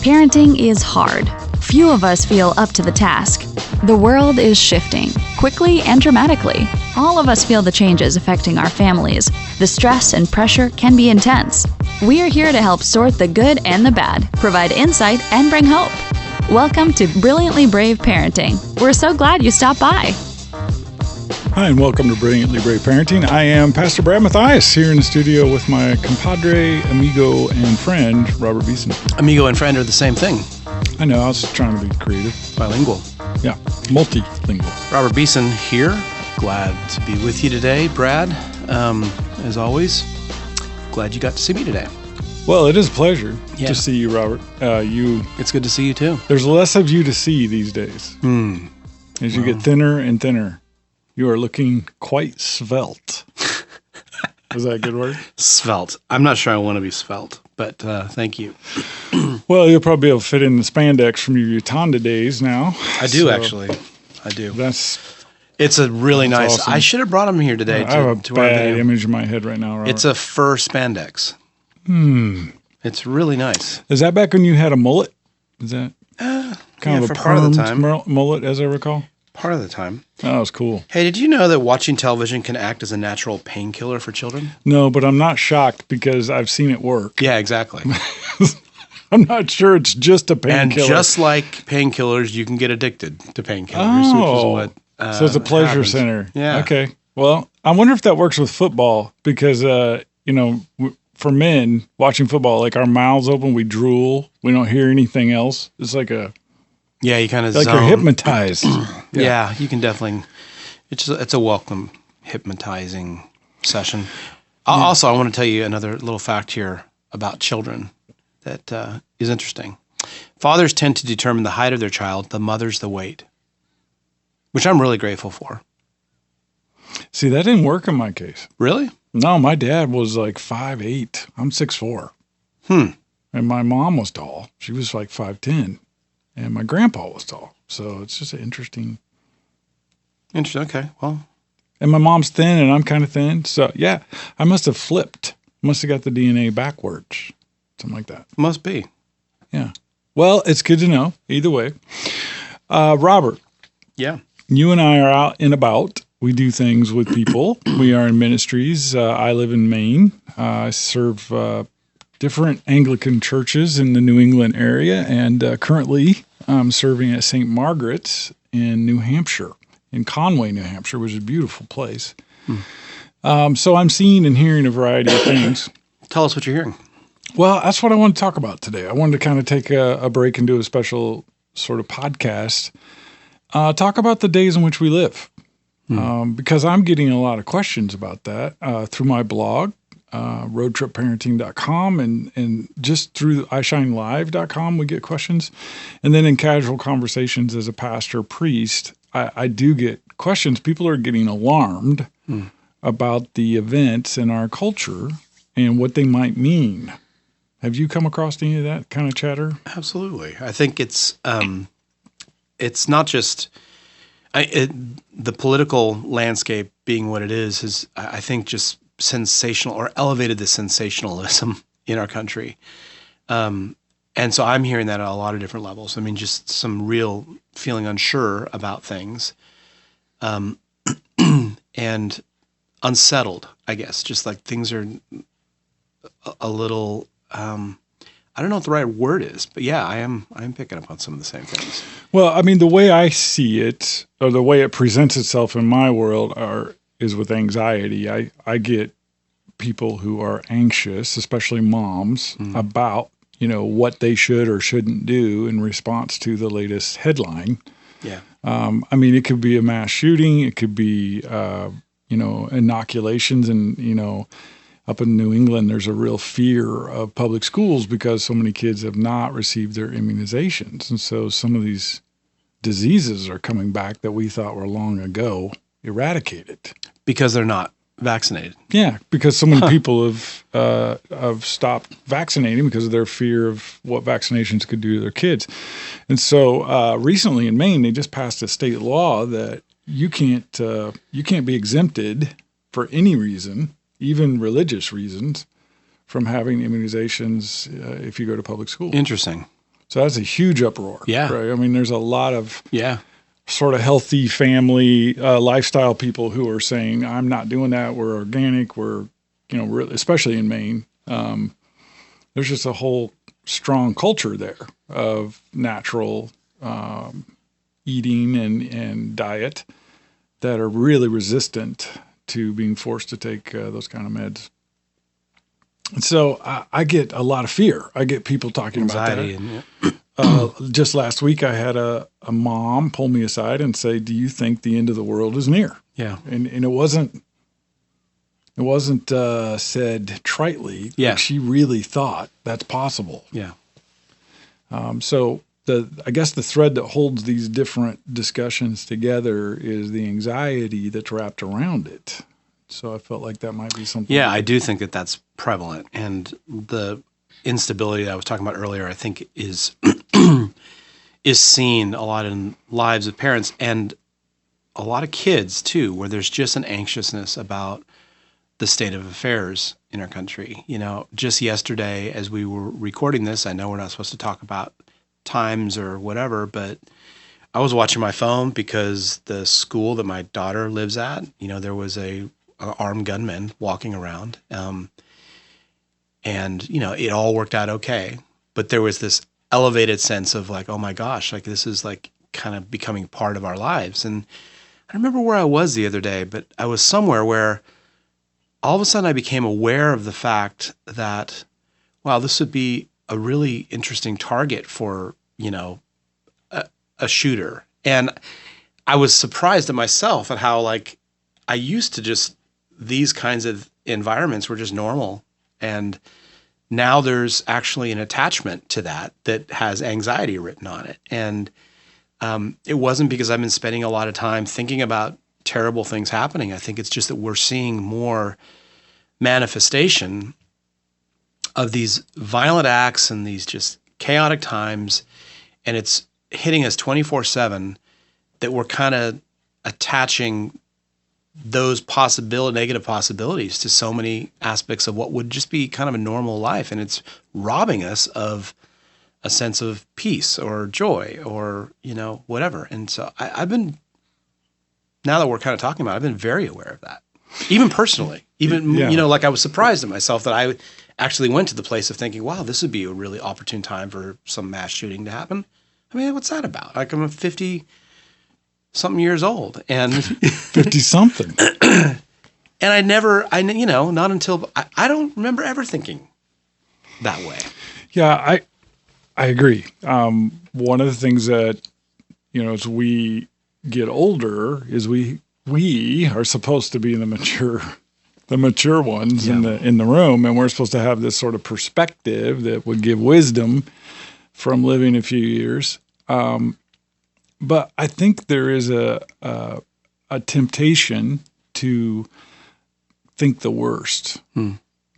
Parenting is hard. Few of us feel up to the task. The world is shifting, quickly and dramatically. All of us feel the changes affecting our families. The stress and pressure can be intense. We are here to help sort the good and the bad, provide insight, and bring hope. Welcome to Brilliantly Brave Parenting. We're so glad you stopped by. Hi, and welcome to Brilliantly Brave Parenting. I am Pastor Brad Mathias here in the studio with my compadre, amigo, and friend, Robert Beeson. Amigo and friend are the same thing. I know, I was just trying to be creative. Bilingual. Yeah, multilingual. Robert Beeson here. Glad to be with you today, Brad. As always, glad you got to see me today. Well, it is a pleasure to see you, Robert. It's good to see you too. There's less of you to see these days. As you get thinner and thinner. You are looking quite svelte. Is that a good word? Svelte. I'm not sure I want to be svelte, but thank you. Well, you'll probably be able to fit in the spandex from your Utanda days now. I do, actually. I do. It's a really nice. Awesome. I should have brought them here today. I have a bad image in my head right now, Robert. It's a fur spandex. It's really nice. Is that back when you had a mullet? Is that kind of a part of the time. mullet, as I recall? Part of the time. Oh, that was cool. Hey, did you know that watching television can act as a natural painkiller for children? No, but I'm not shocked because I've seen it work. Yeah, exactly. I'm not sure it's just a painkiller. And just like painkillers, you can get addicted to painkillers, which is what so it's a pleasure happens. center. Yeah. Okay. Well, I wonder if that works with football because, for men watching football, like our mouths open, we drool. We don't hear anything else. It's like you kind of like zone. you're hypnotized. Yeah, you can definitely. It's a welcome hypnotizing session. Also, I want to tell you another little fact here about children that is interesting. Fathers tend to determine the height of their child, the mothers the weight, which I'm really grateful for. See, that didn't work in my case. Really? No, my dad was like 5'8". I'm 6'4". And my mom was tall. She was like 5'10". And my grandpa was tall. So it's just interesting. Interesting. Okay. Well. And my mom's thin and I'm kind of thin. So, yeah, I must have flipped. Must have got the DNA backwards. Something like that. Must be. Yeah. Well, it's good to know. Either way. Robert. Yeah. You and I are out and about. We do things with people. We are in ministries. I live in Maine. I serve different Anglican churches in the New England area, and currently I'm serving at St. Margaret's in New Hampshire, in Conway, New Hampshire, which is a beautiful place. So I'm seeing and hearing a variety of things. Tell us what you're hearing. Well, that's what I want to talk about today. I wanted to kind of take a break and do a special sort of podcast, talk about the days in which we live, because I'm getting a lot of questions about that through my blog, roadtripparenting.com, and just through ishinelive.com we get questions. And then in casual conversations as a pastor, priest, I do get questions. People are getting alarmed about the events in our culture and what they might mean. Have you come across any of that kind of chatter? Absolutely. I think it's not just the political landscape being what it is I think just sensational or elevated the sensationalism in our country. And so I'm hearing that at a lot of different levels. I mean, just some real feeling unsure about things and unsettled, I guess, just like things are a little, I don't know what the right word is, but yeah, I'm picking up on some of the same things. Well, I mean, the way I see it, or the way it presents itself in my world is with anxiety. I get people who are anxious, especially moms, about, what they should or shouldn't do in response to the latest headline. Yeah. I mean, it could be a mass shooting. It could be, inoculations. And, up in New England, there's a real fear of public schools because so many kids have not received their immunizations. And so some of these diseases are coming back that we thought were long ago eradicated. Because they're not vaccinated. Yeah, because so many people have stopped vaccinating because of their fear of what vaccinations could do to their kids. And so recently in Maine, they just passed a state law that you can't be exempted for any reason, even religious reasons, from having immunizations if you go to public school. Interesting. So that's a huge uproar. Yeah. Right? I mean, there's a lot of Yeah. sort of healthy family lifestyle people who are saying, I'm not doing that. We're organic. We're, especially in Maine. There's just a whole strong culture there of natural eating and diet that are really resistant to being forced to take those kind of meds. And so I get a lot of fear. I get people talking Anxiety about that. Just last week, I had a mom pull me aside and say, "Do you think the end of the world is near?" Yeah. And it wasn't said tritely. Yeah. Like she really thought that's possible. Yeah. So I guess the thread that holds these different discussions together is the anxiety that's wrapped around it. So I felt like that might be something. Yeah, I do think that that's prevalent. And the instability that I was talking about earlier, I think is seen a lot in lives of parents and a lot of kids too, where there's just an anxiousness about the state of affairs in our country. Just yesterday as we were recording this, I know we're not supposed to talk about times or whatever, but I was watching my phone because the school that my daughter lives at, there was a armed gunman walking around. And, it all worked out okay. But there was this elevated sense of like, oh my gosh, like this is like kind of becoming part of our lives. And I remember where I was the other day, but I was somewhere where all of a sudden I became aware of the fact that, wow, this would be a really interesting target for, a shooter. And I was surprised at myself at how like I used to just, these kinds of environments were just normal. And now there's actually an attachment to that has anxiety written on it. And it wasn't because I've been spending a lot of time thinking about terrible things happening. I think it's just that we're seeing more manifestation of these violent acts and these just chaotic times. And it's hitting us 24/7 that we're kind of attaching those negative possibilities to so many aspects of what would just be kind of a normal life. And it's robbing us of a sense of peace or joy or, whatever. And so I've been, now that we're kind of talking about it, I've been very aware of that, even personally, like I was surprised at myself that I actually went to the place of thinking, wow, this would be a really opportune time for some mass shooting to happen. I mean, what's that about? Like I'm 50-something years old and 50-something. And not until, I don't remember ever thinking that way. Yeah, I agree. One of the things that, as we get older is we are supposed to be the mature ones in the room. And we're supposed to have this sort of perspective that would give wisdom from living a few years. But I think there is a temptation to think the worst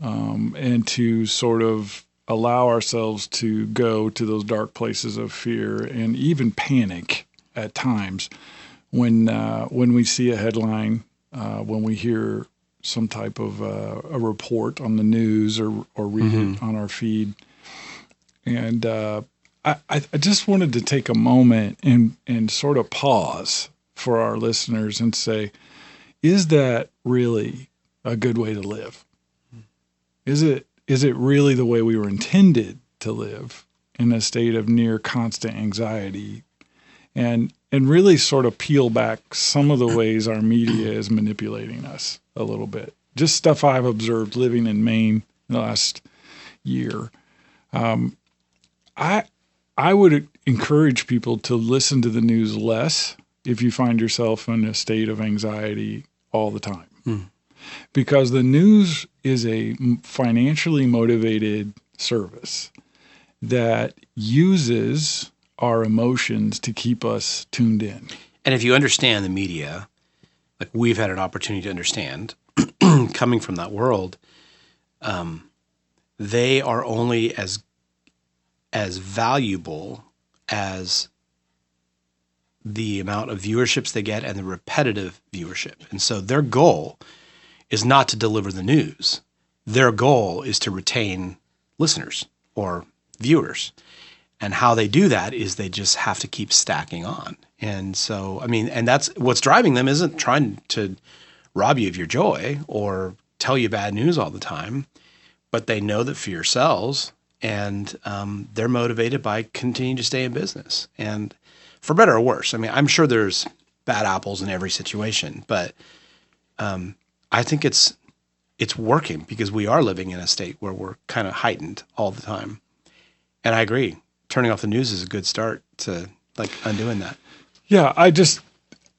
and to sort of allow ourselves to go to those dark places of fear and even panic at times when we see a headline, when we hear some type of a report on the news or read it on our feed. And I just wanted to take a moment and sort of pause for our listeners and say, is that really a good way to live? Is it really the way we were intended to live in a state of near constant anxiety? And really sort of peel back some of the ways our media is manipulating us a little bit. Just stuff I've observed living in Maine in the last year. I would encourage people to listen to the news less if you find yourself in a state of anxiety all the time. Because the news is a financially motivated service that uses our emotions to keep us tuned in. And if you understand the media, like we've had an opportunity to understand, coming from that world, they are only as valuable as the amount of viewerships they get and the repetitive viewership. And so their goal is not to deliver the news. Their goal is to retain listeners or viewers. And how they do that is they just have to keep stacking on. And so, I mean, and that's what's driving them isn't trying to rob you of your joy or tell you bad news all the time, but they know that fear sells, and they're motivated by continuing to stay in business. And for better or worse, I mean, I'm sure there's bad apples in every situation, but I think it's working because we are living in a state where we're kind of heightened all the time. And I agree. Turning off the news is a good start to like undoing that. Yeah, I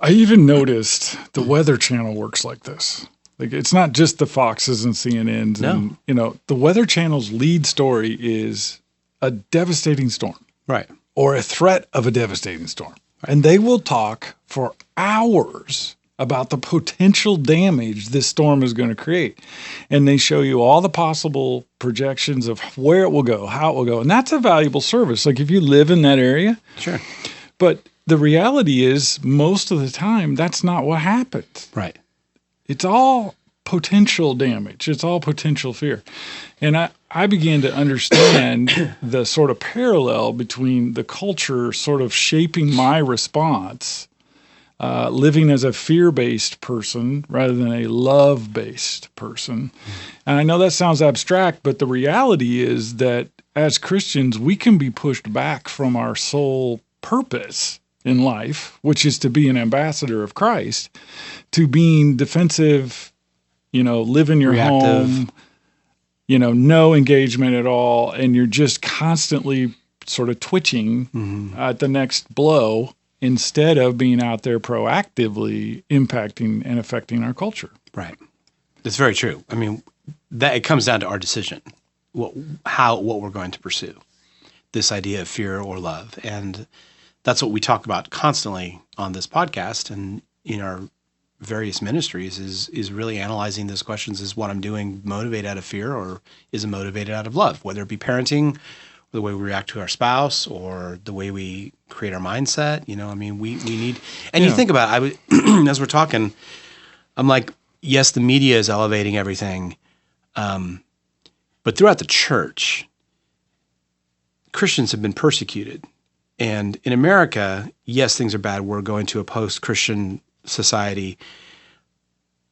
even noticed the Weather Channel works like this. Like, it's not just the Foxes and CNNs. No. And, the Weather Channel's lead story is a devastating storm. Right. Or a threat of a devastating storm. Right. And they will talk for hours about the potential damage this storm is going to create. And they show you all the possible projections of where it will go, how it will go. And that's a valuable service. Like, if you live in that area. Sure. But the reality is, most of the time, that's not what happens. Right. It's all potential damage. It's all potential fear. And I began to understand the sort of parallel between the culture sort of shaping my response, living as a fear-based person rather than a love-based person. And I know that sounds abstract, but the reality is that as Christians, we can be pushed back from our sole purpose in life, which is to be an ambassador of Christ, to being defensive, live in your reactive home, no engagement at all, and you're just constantly sort of twitching at the next blow instead of being out there proactively impacting and affecting our culture. Right. That's very true. I mean, that it comes down to our decision, what we're going to pursue, this idea of fear or love. And that's what we talk about constantly on this podcast and in our various ministries is really analyzing those questions. Is what I'm doing motivated out of fear, or is it motivated out of love? Whether it be parenting, or the way we react to our spouse, or the way we create our mindset. We need, and you think about it, as we're talking, I'm like, yes, the media is elevating everything. But throughout the church, Christians have been persecuted. And in America, yes, things are bad. We're going to a post-Christian society.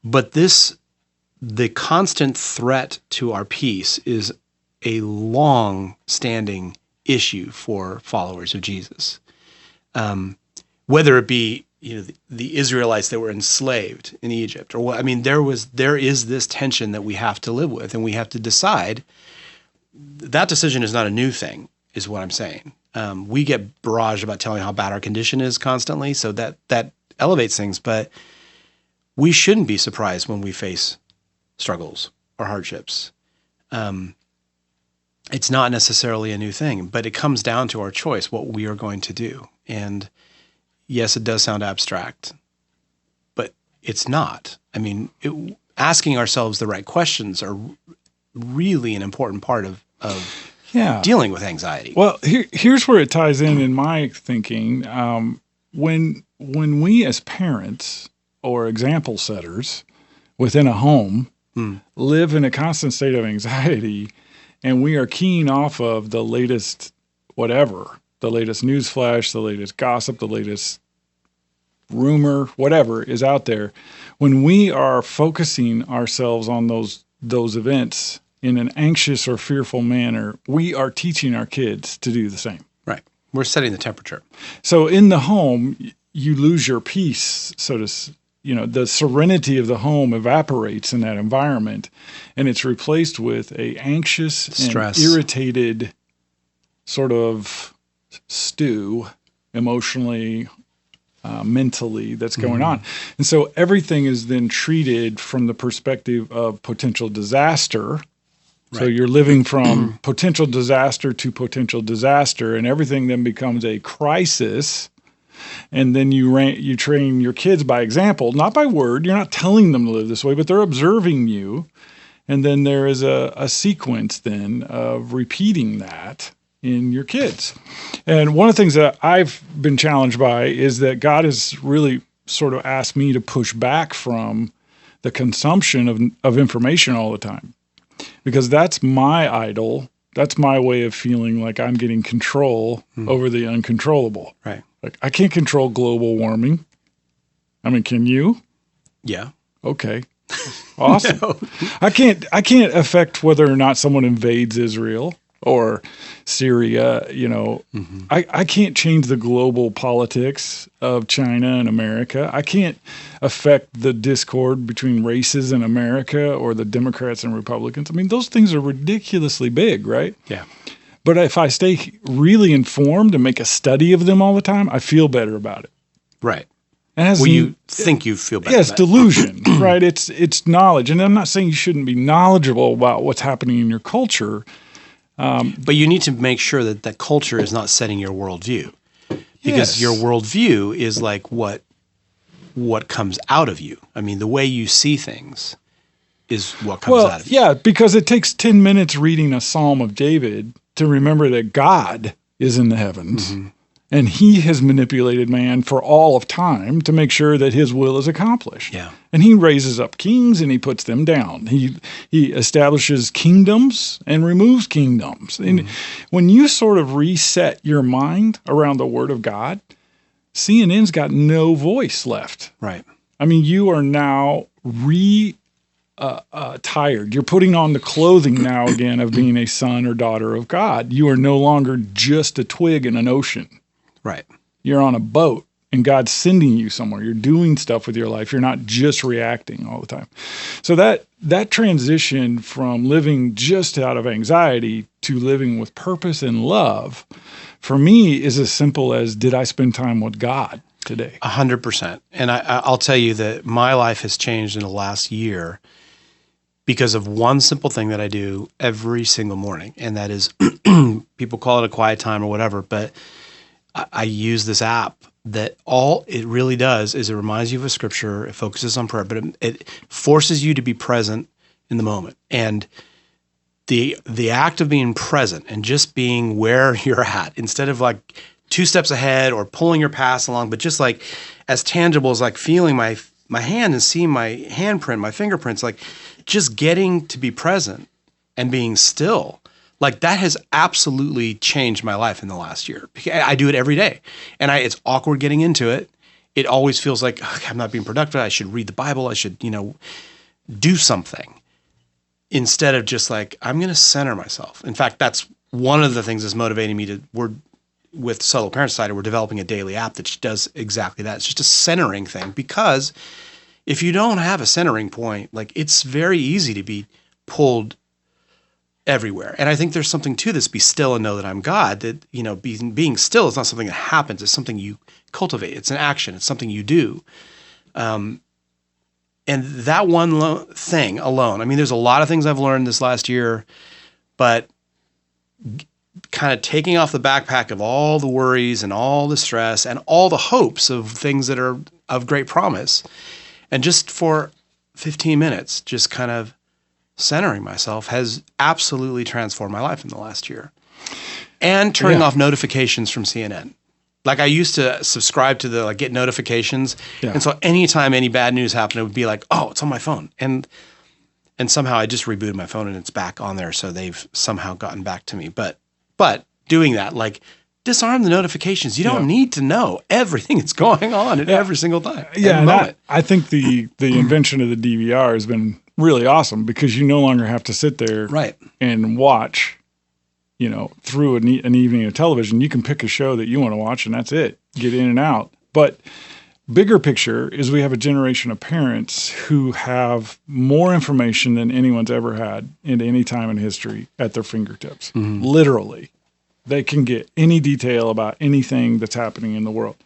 But the constant threat to our peace is a long-standing issue for followers of Jesus. Whether it be the Israelites that were enslaved in Egypt, or what, I mean, there is this tension that we have to live with, and we have to decide. That decision is not a new thing, is what I'm saying. We get barraged about telling how bad our condition is constantly, so that elevates things. But we shouldn't be surprised when we face struggles or hardships. It's not necessarily a new thing, but it comes down to our choice, what we are going to do. And yes, it does sound abstract, but it's not. I mean, asking ourselves the right questions are really an important part of dealing with anxiety. Well, here's where it ties in my thinking. When we as parents or example setters within a home live in a constant state of anxiety, and we are keying off of the latest whatever, the latest news flash, the latest gossip, the latest rumor, whatever is out there, when we are focusing ourselves on those events in an anxious or fearful manner, we are teaching our kids to do the same. Right. We're setting the temperature. So in the home, you lose your peace, the serenity of the home evaporates in that environment, and it's replaced with a anxious stress and irritated sort of stew, emotionally, mentally, that's going on. And so everything is then treated from the perspective of potential disaster. Right. So you're living from potential disaster to potential disaster, and everything then becomes a crisis. And then you train your kids by example, not by word. You're not telling them to live this way, but they're observing you. And then there is a sequence then of repeating that in your kids. And one of the things that I've been challenged by is that God has really sort of asked me to push back from the consumption of information all the time, because that's my idol That's my way of feeling like I'm getting control over the uncontrollable. Right. Like I can't control global warming. I mean, can you? Yeah. Okay. Awesome. No. I can't affect whether or not someone invades Israel or Syria, I can't change the global politics of China and America. I can't affect the discord between races in America or the Democrats and Republicans. I mean, those things are ridiculously big, right? Yeah. But if I stay really informed and make a study of them all the time, I feel better about it. Right. And you think you feel better. Yeah, it's delusion, right? It's knowledge. And I'm not saying you shouldn't be knowledgeable about what's happening in your culture. But you need to make sure that that culture is not setting your worldview, because your worldview is like what comes out of you. I mean, the way you see things is what comes out of you. Yeah, because it takes 10 minutes reading a Psalm of David to remember that God is in the heavens. Mm-hmm. And he has manipulated man for all of time to make sure that his will is accomplished. Yeah. And he raises up kings and he puts them down. He establishes kingdoms and removes kingdoms. Mm-hmm. And when you sort of reset your mind around the Word of God, CNN's got no voice left. Right. I mean, you are now tired. You're putting on the clothing now again of being a son or daughter of God. You are no longer just a twig in an ocean. Right. You're on a boat and God's sending you somewhere. You're doing stuff with your life. You're not just reacting all the time. So that transition from living just out of anxiety to living with purpose and love, for me, is as simple as, did I spend time with God today? 100%. And I'll tell you that my life has changed in the last year because of one simple thing that I do every single morning. And that is, people call it a quiet time or whatever, but I use this app that all it really does is it reminds you of a scripture, it focuses on prayer, but it forces you to be present in the moment. And the act of being present and just being where you're at, instead of like 2 steps ahead or pulling your past along, but just like as tangible as like feeling my hand and seeing my handprint, my fingerprints, like just getting to be present and being still. Like that has absolutely changed my life in the last year. I do it every day, and it's awkward getting into it. It always feels like, okay, I'm not being productive. I should read the Bible. I should, do something instead of just like, I'm going to center myself. In fact, that's one of the things that's motivating me with Solo Parent Society, we're developing a daily app that does exactly that. It's just a centering thing, because if you don't have a centering point, like it's very easy to be pulled everywhere. And I think there's something to this, be still and know that I'm God, that, being still is not something that happens. It's something you cultivate. It's an action. It's something you do. And that one thing alone, I mean, there's a lot of things I've learned this last year, but kind of taking off the backpack of all the worries and all the stress and all the hopes of things that are of great promise, and just for 15 minutes, just kind of centering myself has absolutely transformed my life in the last year. And turning off notifications from CNN. Like I used to subscribe to the get notifications. Yeah. And so anytime any bad news happened, it would be like, oh, it's on my phone. And somehow I just rebooted my phone and it's back on there. So they've somehow gotten back to me. But doing that, like, disarm the notifications. You don't need to know everything that's going on at every single time. Yeah, and I think the invention of the DVR has been really awesome, because you no longer have to sit there and watch, through an evening of television. You can pick a show that you want to watch and that's it. Get in and out. But bigger picture is we have a generation of parents who have more information than anyone's ever had at any time in history at their fingertips. Mm-hmm. Literally. They can get any detail about anything that's happening in the world,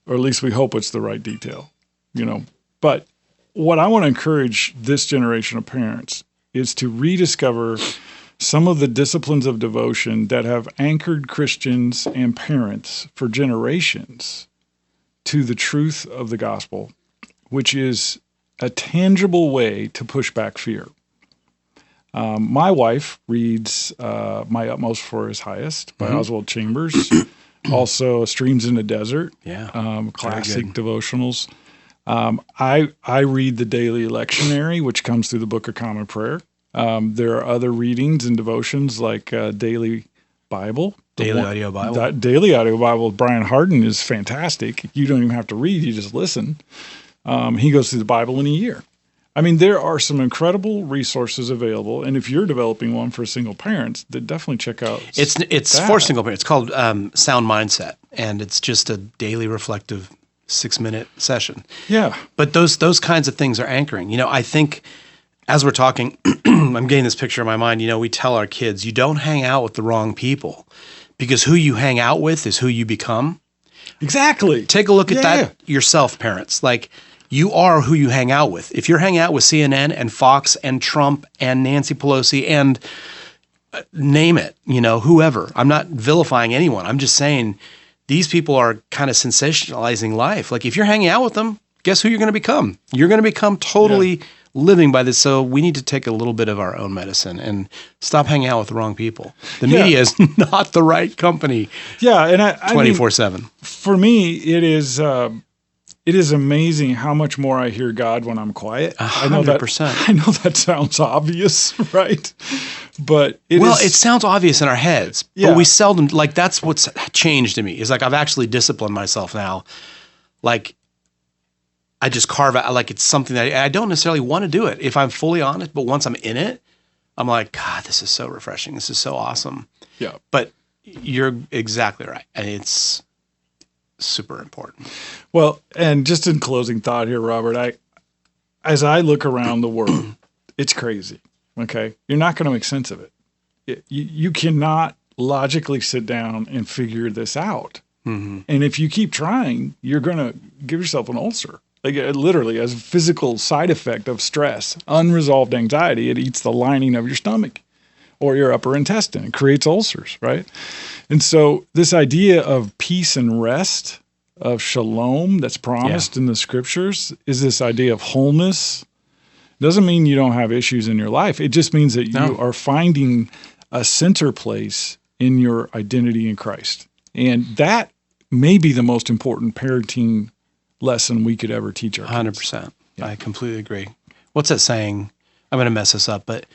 or at least we hope it's the right detail, But what I want to encourage this generation of parents is to rediscover some of the disciplines of devotion that have anchored Christians and parents for generations to the truth of the gospel, which is a tangible way to push back fear. My wife reads My Utmost for His Highest by Oswald Chambers, also Streams in the Desert, classic devotionals. I read the Daily Lectionary, which comes through the Book of Common Prayer. There are other readings and devotions like Daily Bible. Audio Bible. That Daily Audio Bible with Brian Harden is fantastic. You don't even have to read, you just listen. He goes through the Bible in a year. I mean, there are some incredible resources available, and if you're developing one for single parents, then definitely check out. It's for single parents. It's called Sound Mindset, and it's just a daily reflective 6-minute session. Yeah, but those kinds of things are anchoring. I think as we're talking, I'm getting this picture in my mind. We tell our kids, you don't hang out with the wrong people, because who you hang out with is who you become. Exactly. Take a look at that yourself, parents. Like, you are who you hang out with. If you're hanging out with CNN and Fox and Trump and Nancy Pelosi and name it, whoever. I'm not vilifying anyone. I'm just saying these people are kind of sensationalizing life. Like, if you're hanging out with them, guess who you're going to become? You're going to become totally living by this. So we need to take a little bit of our own medicine and stop hanging out with the wrong people. The media is not the right company. Yeah, and I 24/7. For me, it is amazing how much more I hear God when I'm quiet. 100%. I know that sounds obvious, right? But it sounds obvious in our heads, but we seldom, like, that's what's changed in me. Is like, I've actually disciplined myself now. Like, I just carve out, like, it's something that I don't necessarily want to do it, if I'm fully honest, but once I'm in it, I'm like, God, this is so refreshing. This is so awesome. Yeah. But you're exactly right. And it's super important. Well, and just in closing thought here, Robert, as I look around the world, it's crazy. Okay. You're not going to make sense of it. You cannot logically sit down and figure this out. Mm-hmm. And if you keep trying, you're going to give yourself an ulcer. Like, literally, as a physical side effect of stress, unresolved anxiety, it eats the lining of your stomach or your upper intestine. It creates ulcers, right? And so this idea of peace and rest, of shalom that's promised in the scriptures, is this idea of wholeness. Doesn't mean you don't have issues in your life. It just means that you are finding a center place in your identity in Christ. And that may be the most important parenting lesson we could ever teach our kids. 100%. Yeah. I completely agree. What's that saying? I'm going to mess this up, but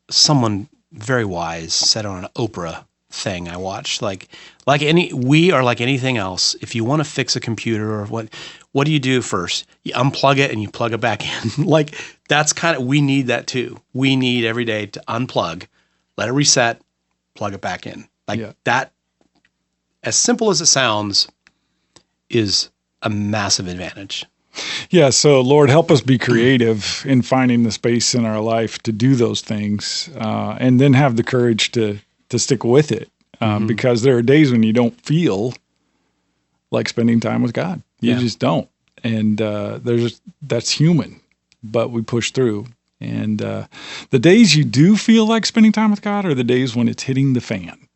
someone very wise said on an Oprah thing I watched, we are like anything else. If you want to fix a computer or what do you do first? You unplug it and you plug it back in. Like, that's we need that too. We need every day to unplug, let it reset, plug it back in. That, as simple as it sounds, is a massive advantage. Yeah. So Lord, help us be creative in finding the space in our life to do those things, and then have the courage to stick with it. Because there are days when you don't feel like spending time with God. You just don't. And that's human, but we push through. And the days you do feel like spending time with God are the days when it's hitting the fan,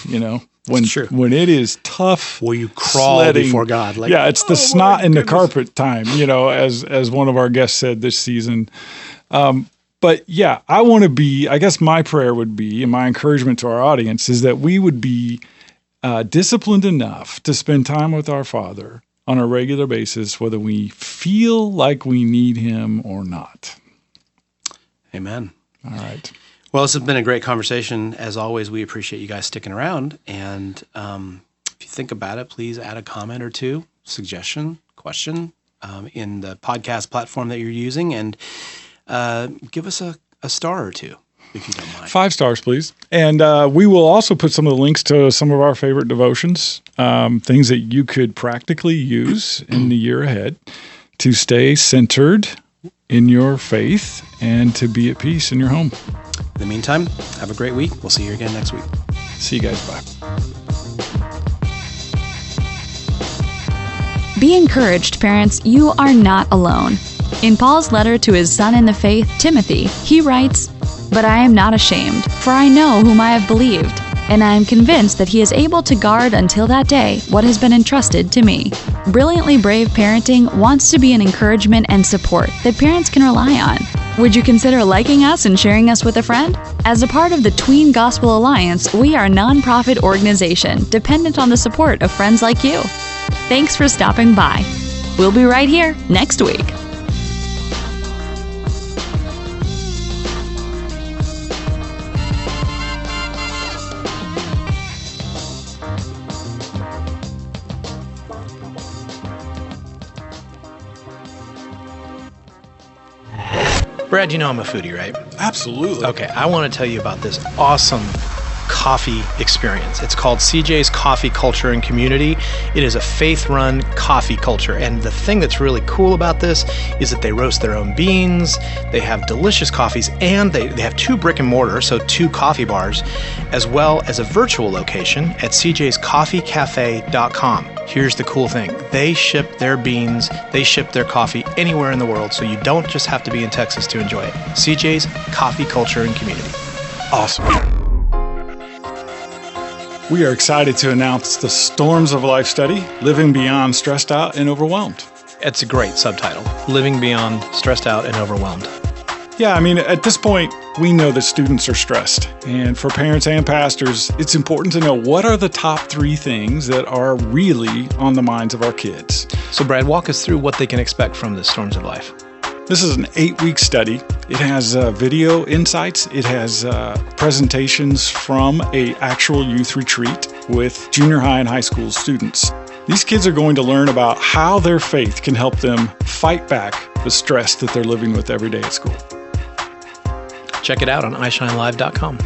when it is tough. Will you crawl before God? It's the snot in the carpet time, as one of our guests said this season. But I want to be, I guess my prayer would be, and my encouragement to our audience is that we would be disciplined enough to spend time with our Father on a regular basis, whether we feel like we need Him or not. Amen. All right. Well, this has been a great conversation. As always, we appreciate you guys sticking around. And if you think about it, please add a comment or two, suggestion, question in the podcast platform that you're using. And give us a star or two, if you don't mind. 5 stars, please. And we will also put some of the links to some of our favorite devotions, things that you could practically use in the year ahead to stay centered in your faith and to be at peace in your home. In the meantime, have a great week. We'll see you again next week. See you guys. Bye. Be encouraged, parents. You are not alone. In Paul's letter to his son in the faith, Timothy, he writes, "But I am not ashamed, for I know whom I have believed, and I am convinced that he is able to guard until that day what has been entrusted to me." Brilliantly Brave Parenting wants to be an encouragement and support that parents can rely on. Would you consider liking us and sharing us with a friend? As a part of the Tween Gospel Alliance, we are a nonprofit organization dependent on the support of friends like you. Thanks for stopping by. We'll be right here next week. Brad, you know I'm a foodie, right? Absolutely. Okay, I want to tell you about this awesome coffee experience. It's called CJ's Coffee Culture and Community. It is a faith-run coffee culture, and the thing that's really cool about this is that they roast their own beans, they have delicious coffees, and they have 2 brick and mortar, so 2 coffee bars, as well as a virtual location at cjscoffeecafe.com. Here's the cool thing. They ship their beans, they ship their coffee anywhere in the world, so you don't just have to be in Texas to enjoy it. CJ's Coffee Culture and Community. Awesome. We are excited to announce the Storms of Life study, Living Beyond Stressed Out and Overwhelmed. It's a great subtitle, Living Beyond Stressed Out and Overwhelmed. Yeah, I mean, at this point, we know that students are stressed. And for parents and pastors, it's important to know what are the top 3 things that are really on the minds of our kids. So Brad, walk us through what they can expect from the Storms of Life. This is an 8-week study. It has video insights. It has presentations from an actual youth retreat with junior high and high school students. These kids are going to learn about how their faith can help them fight back the stress that they're living with every day at school. Check it out on iShineLive.com.